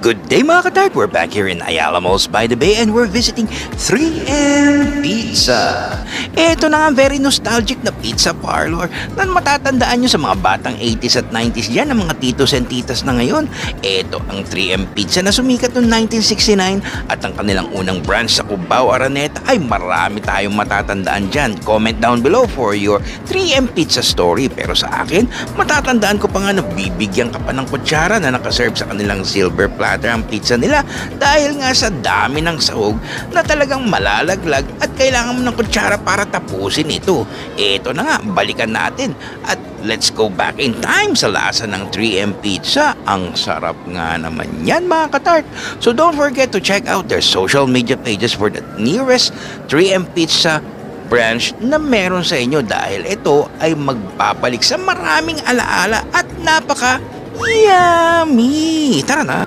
Good day mga katart! We're back here in Ayala Malls by the Bay and we're visiting 3M Pizza. Ito na nga, very nostalgic na pizza parlor na matatandaan nyo sa mga batang 80s at 90s dyan, ng mga titos and titas na ngayon. Ito ang 3M Pizza na sumikat noong 1969 at ang kanilang unang branch sa Cubao, Araneta ay marami tayong matatandaan dyan. Comment down below for your 3M Pizza story. Pero sa akin, matatandaan ko pa nga na bibigyan ka pa ng kutsara na nakaserve sa kanilang silver platter ang pizza nila dahil nga sa dami ng sahog na talagang malalaglag at kailangan mo ng kutsara para tapusin ito. Ito na nga, balikan natin at let's go back in time sa lasa ng 3M Pizza. Ang sarap nga naman yan mga katart. So don't forget to check out their social media pages for the nearest 3M Pizza branch na meron sa inyo dahil ito ay magpapalik sa maraming alaala at napaka yummy. Tara na!